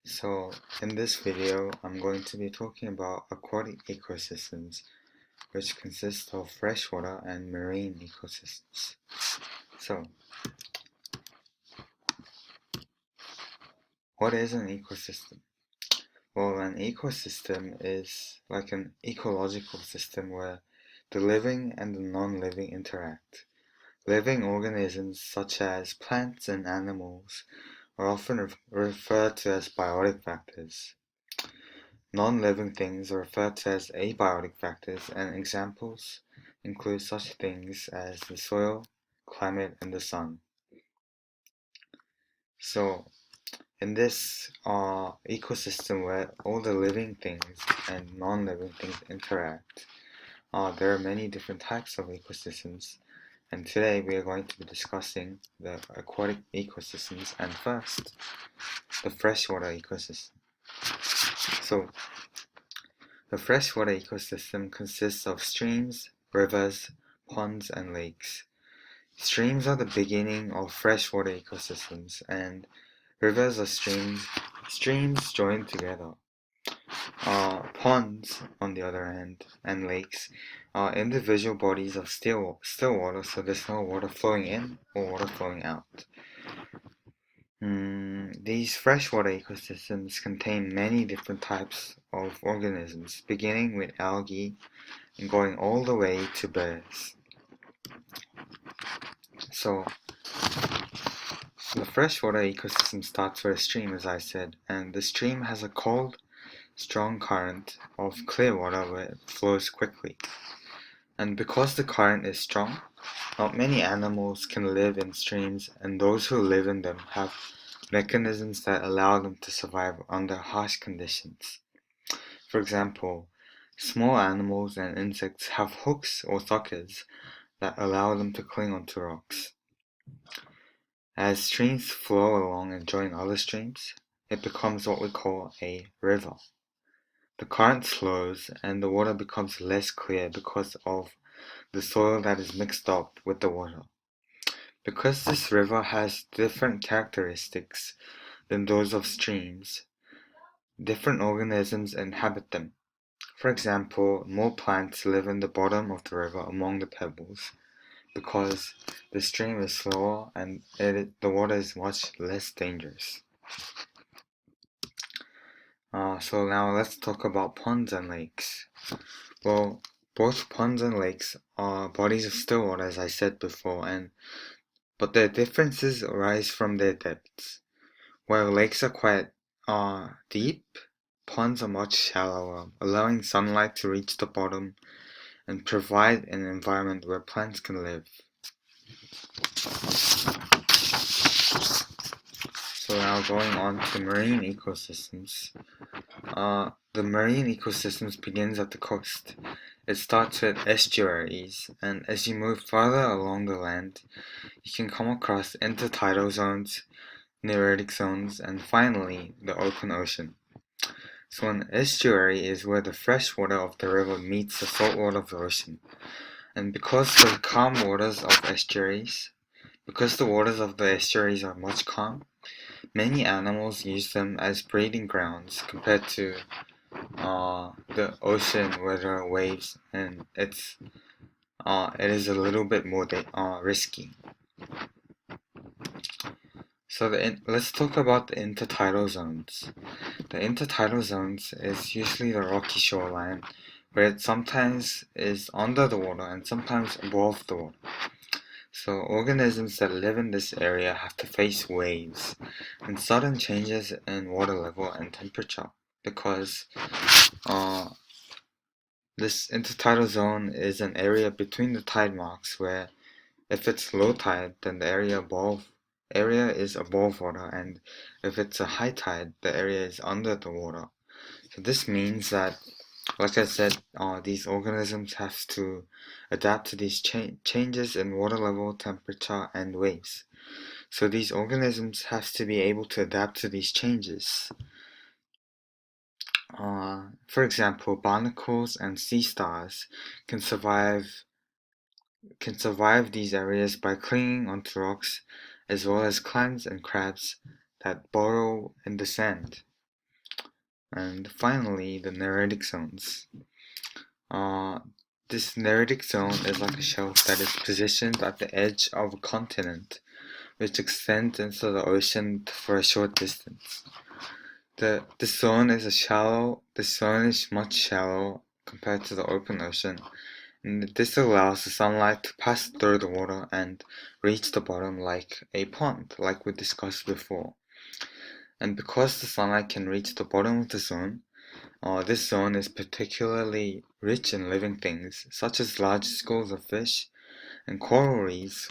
So in this video, I'm going to be talking about aquatic ecosystems, which consist of freshwater and marine ecosystems. So, what is an ecosystem? Well, an ecosystem is like an ecological system where the living and the non-living interact. Living organisms such as plants and animals are often referred to as biotic factors. Non-living things are referred to as abiotic factors, and examples include such things as the soil, climate, and the sun. So, in this ecosystem where all the living things and non-living things interact, there are many different types of ecosystems, and today we are going to be discussing the aquatic ecosystems, and first, the freshwater ecosystem. So, the freshwater ecosystem consists of streams, rivers, ponds, and lakes. Streams are the beginning of freshwater ecosystems, and rivers are streams joined together. Ponds, on the other hand, and lakes are individual bodies of still water, so there's no water flowing in or water flowing out. These freshwater ecosystems contain many different types of organisms, beginning with algae and going all the way to bears. So, the freshwater ecosystem starts with a stream, as I said, and the stream has a cold, strong current of clear water where it flows quickly. And because the current is strong, not many animals can live in streams, and those who live in them have mechanisms that allow them to survive under harsh conditions. For example, small animals and insects have hooks or suckers that allow them to cling onto rocks. As streams flow along and join other streams, it becomes what we call a river. The current slows and the water becomes less clear because of the soil that is mixed up with the water. Because this river has different characteristics than those of streams, different organisms inhabit them. For example, more plants live in the bottom of the river among the pebbles because the stream is slower and the water is much less dangerous. So now let's talk about ponds and lakes. Well, both ponds and lakes are bodies of still water, as I said before, but their differences arise from their depths. While lakes are quite deep, ponds are much shallower, allowing sunlight to reach the bottom and provide an environment where plants can live. So now going on to marine ecosystems. The marine ecosystems begins at the coast. It starts with estuaries, and as you move farther along the land, you can come across intertidal zones, neritic zones, and finally, the open ocean. So an estuary is where the fresh water of the river meets the salt water of the ocean. And because the waters of the estuaries are much calm, many animals use them as breeding grounds compared to the ocean where there are waves, and it is a little bit more risky. So let's talk about the intertidal zones. The intertidal zones is usually the rocky shoreline, where it sometimes is under the water and sometimes above the water. So organisms that live in this area have to face waves and sudden changes in water level and temperature because this intertidal zone is an area between the tide marks where if it's low tide, then the area is above water, and if it's a high tide, the area is under the water. So this means that, like I said, these organisms have to adapt to these changes in water level, temperature, and waves. So these organisms have to be able to adapt to these changes. For example, barnacles and sea stars can survive these areas by clinging onto rocks, as well as clams and crabs that burrow in the sand. And finally, the neritic zones. Uh, this neritic zone is like a shelf that is positioned at the edge of a continent, which extends into the ocean for a short distance. This zone is much shallow compared to the open ocean, and this allows the sunlight to pass through the water and reach the bottom like a pond, like we discussed before. And because the sunlight can reach the bottom of the zone, this zone is particularly rich in living things, such as large schools of fish and coral reefs,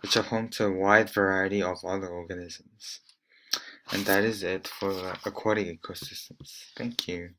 which are home to a wide variety of other organisms. And that is it for the aquatic ecosystems. Thank you.